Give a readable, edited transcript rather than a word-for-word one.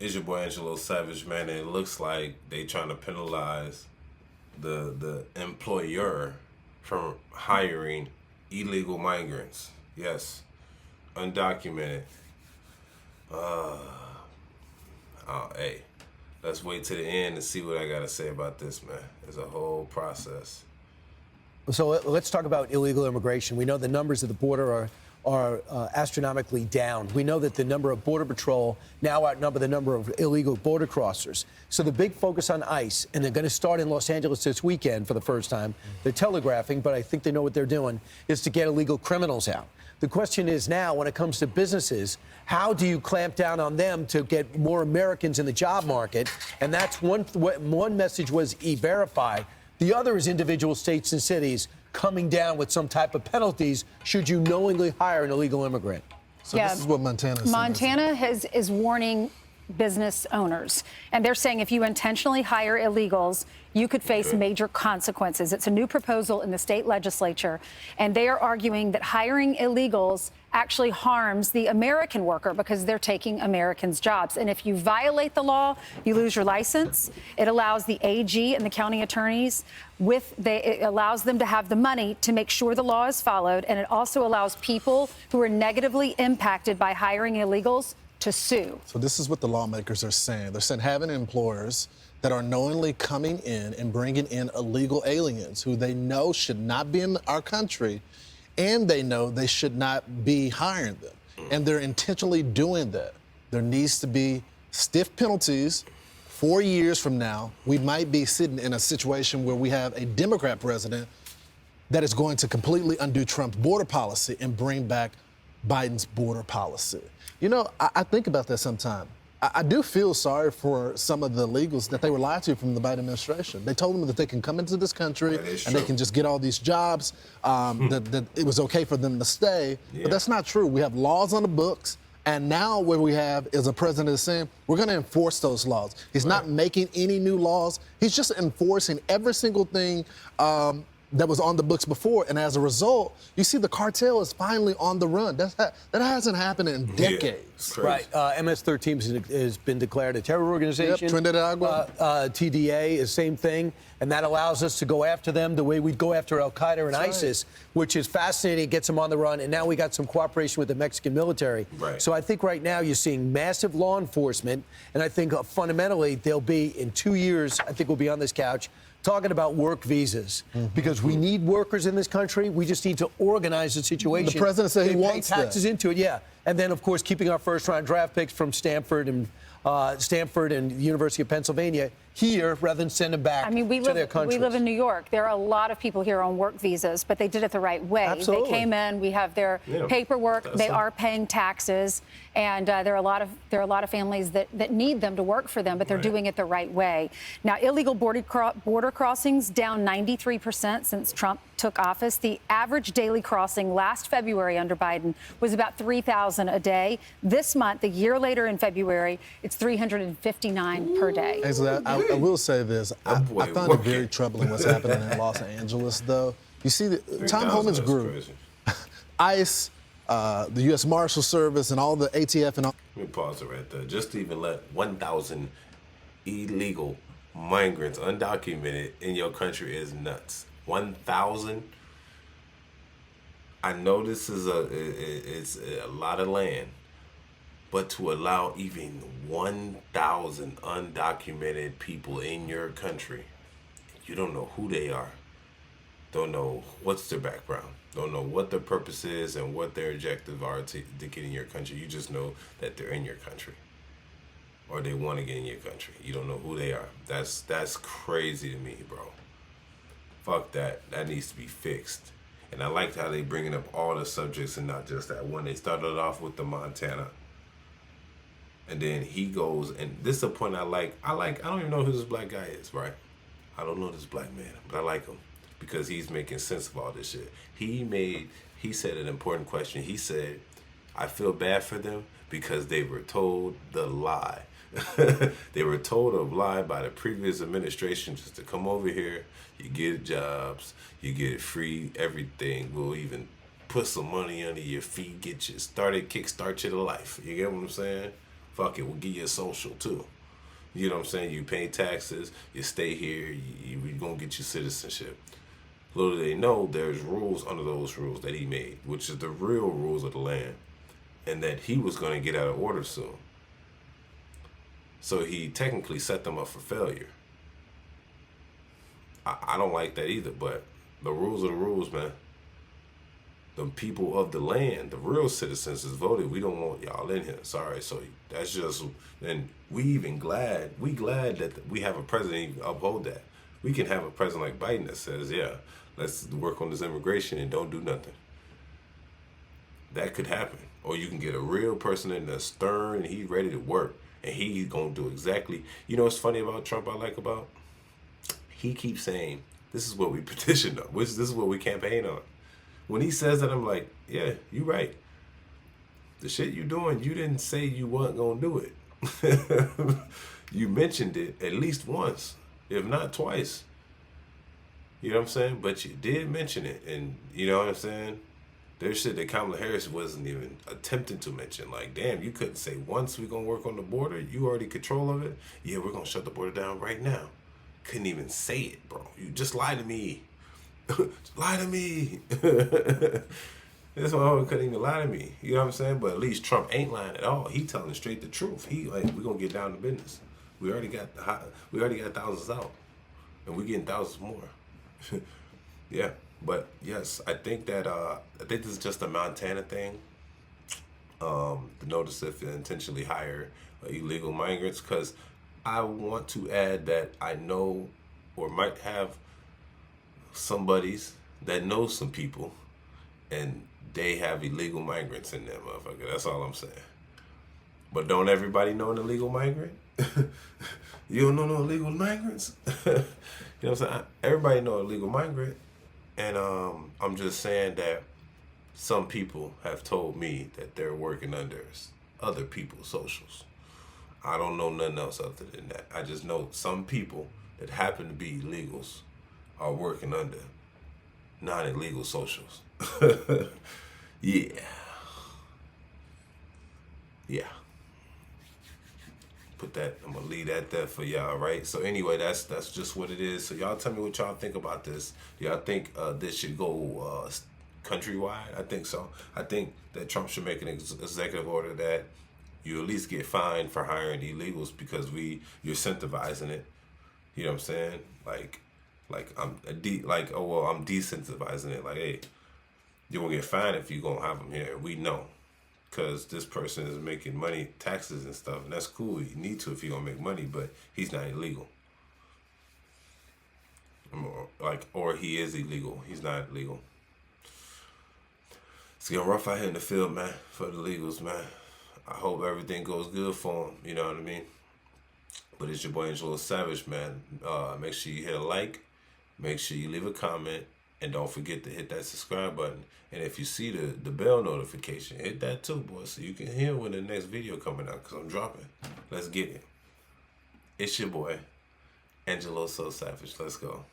It's your boy Angelo Savage, man, and it looks like they trying to penalize the employer from hiring illegal migrants. Yes, undocumented. Hey, let's wait to the end and see what I gotta say about this, man. It's a whole process. So let's talk about illegal immigration. We know the numbers at the border are astronomically down. We know that the number of Border Patrol now outnumber the number of illegal border crossers. So the big focus on ICE, and they're going to start in Los Angeles this weekend for the first time. They're telegraphing, but I think they know what they're doing, is to get illegal criminals out. The question is now, when it comes to businesses, how do you clamp down on them to get more Americans in the job market? And that's one message was E-Verify. The other is individual states and cities coming down with some type of penalties should you knowingly hire an illegal immigrant. So this is what Montana is Montana is warning business owners, and they're saying if you intentionally hire illegals, you could face major consequences. It's a new proposal in the state legislature, and they are arguing that hiring illegals actually harms the American worker because they're taking Americans' jobs. And if you violate the law, you lose your license. It allows the AG and the county attorneys it allows them to have the money to make sure the law is followed, and it also allows people who are negatively impacted by hiring illegals to sue. So this is what the lawmakers are saying. They're saying having employers that are knowingly coming in and bringing in illegal aliens who they know should not be in our country, and they know they should not be hiring them. And they're intentionally doing that. There needs to be stiff penalties. 4 years from now, we might be sitting in a situation where we have a Democrat president that is going to completely undo Trump's border policy and bring back Biden's border policy. You know, I think about that sometimes. I do feel sorry for some of the illegals that they were lied to from the Biden administration. They told them that they can come into this country and they can just get all these jobs, that it was okay for them to stay. Yeah. But that's not true. We have laws on the books. And now what we have is a president that's saying, we're going to enforce those laws. He's not making any new laws. He's just enforcing every single thing that was on the books before. And as a result, you see the cartel is finally on the run. That hasn't happened in decades. Right. MS-13 has been declared a terror organization. Yep, Trinidad. TDA is same thing. And that allows us to go after them the way we'd go after Al-Qaeda and ISIS, which is fascinating. It gets them on the run. And now we got some cooperation with the Mexican military. Right. So I think right now you're seeing massive law enforcement. And I think fundamentally they'll be, in 2 years, I think we'll be on this couch, talking about work visas, because we need workers in this country. We just need to organize the situation. The president said he wants taxes into it, yeah. And then, of course, keeping our first-round draft picks from Stanford and University of Pennsylvania here rather than send them back to their countries. We live in New York. There are a lot of people here on work visas, but they did it the right way. Absolutely. They came in. We have their paperwork. They are paying taxes, and there are a lot of families that need them to work for them, but they're doing it the right way. Now, illegal border crossings down 93% since Trump took office. The average daily crossing last February under Biden was about 3,000 a day. This month, a year later in February, it's 359 per day. I will say this. I find it very troubling what's happening in Los Angeles, though. You see, Tom Homan's group, ICE, the U.S. Marshal Service, and all the ATF and all. Let me pause it right there. Just to even let 1,000 illegal migrants, undocumented, in your country is nuts. 1,000. I know this is it's a lot of land, but to allow even 1,000 undocumented people in your country, you don't know who they are, don't know what's their background, don't know what their purpose is and what their objectives are to get in your country. You just know that they're in your country or they want to get in your country. You don't know who they are. That's crazy to me, bro. Fuck that. That needs to be fixed. And I liked how they bringing up all the subjects and not just that one. They started off with the Montana. And then he goes, and this is a point I don't even know who this black guy is, right? I don't know this black man, but I like him because he's making sense of all this shit. He said an important question. He said, I feel bad for them because they were told the lie. They were told a lie by the previous administration just to come over here, you get jobs, you get free everything. We'll even put some money under your feet, get you started, kickstart you to life. You get what I'm saying? fuck it, we'll give you a social too. You know what I'm saying? You pay taxes, you stay here, we're gonna get you citizenship. Little do they know there's rules under those rules that he made, which is the real rules of the land, and that he was gonna get out of order soon. So he technically set them up for failure. I don't like that either, but the rules are the rules, man. The people of the land, the real citizens, is voted. We don't want y'all in here. Sorry. So that's just, and we glad that we have a president who uphold that. We can have a president like Biden that says, yeah, let's work on this immigration and don't do nothing. That could happen. Or you can get a real person in that's stern and he's ready to work. And he's going to do exactly. You know what's funny about Trump I like about? He keeps saying, this is what we petitioned on. This is what we campaign on. When he says that, I'm like, yeah, you're right. The shit you doing, you didn't say you weren't going to do it. You mentioned it at least once, if not twice. You know what I'm saying? But you did mention it. And you know what I'm saying? There's shit that Kamala Harris wasn't even attempting to mention. Like, damn, you couldn't say once we're going to work on the border. You already control of it. Yeah, we're going to shut the border down right now. Couldn't even say it, bro. You just lied to me. Lie to me. This one couldn't even lie to me. You know what I'm saying? But at least Trump ain't lying at all. He telling straight the truth. He like, we're going to get down to business. We already got thousands out. And we're getting thousands more. Yeah. But yes, I think this is just a Montana thing. The notice if you intentionally hire illegal migrants, because I want to add that I know or might have somebodies that know some people, and they have illegal migrants in there, motherfucker. That's all I'm saying. But don't everybody know an illegal migrant? You don't know no illegal migrants? You know what I'm saying? Everybody know illegal migrant. And I'm just saying that some people have told me that they're working under other people's socials. I don't know nothing else other than that. I just know some people that happen to be illegals are working under non-illegal socials. Yeah. Yeah. Put that, I'm gonna leave that there for y'all, right? So anyway, that's just what it is. So y'all tell me what y'all think about this. Do y'all think this should go countrywide? I think so. I think that Trump should make an executive order that you at least get fined for hiring illegals, because you're incentivizing it. You know what I'm saying? Like I'm decentivizing it. Like, hey, you won't get fined if you gonna have them here. We know. Because this person is making money, taxes and stuff, and that's cool. You need to if you're gonna make money, but he's not illegal. Or he is illegal. He's not illegal. It's getting rough out here in the field, man, for the illegals, man. I hope everything goes good for them. You know what I mean? But it's your boy Angelo Savage, man. Make sure you hit a like. Make sure you leave a comment. And don't forget to hit that subscribe button. And if you see the bell notification, hit that too, boy, so you can hear when the next video coming out, because I'm dropping. Let's get it. It's your boy, Angelo So Savage. Let's go.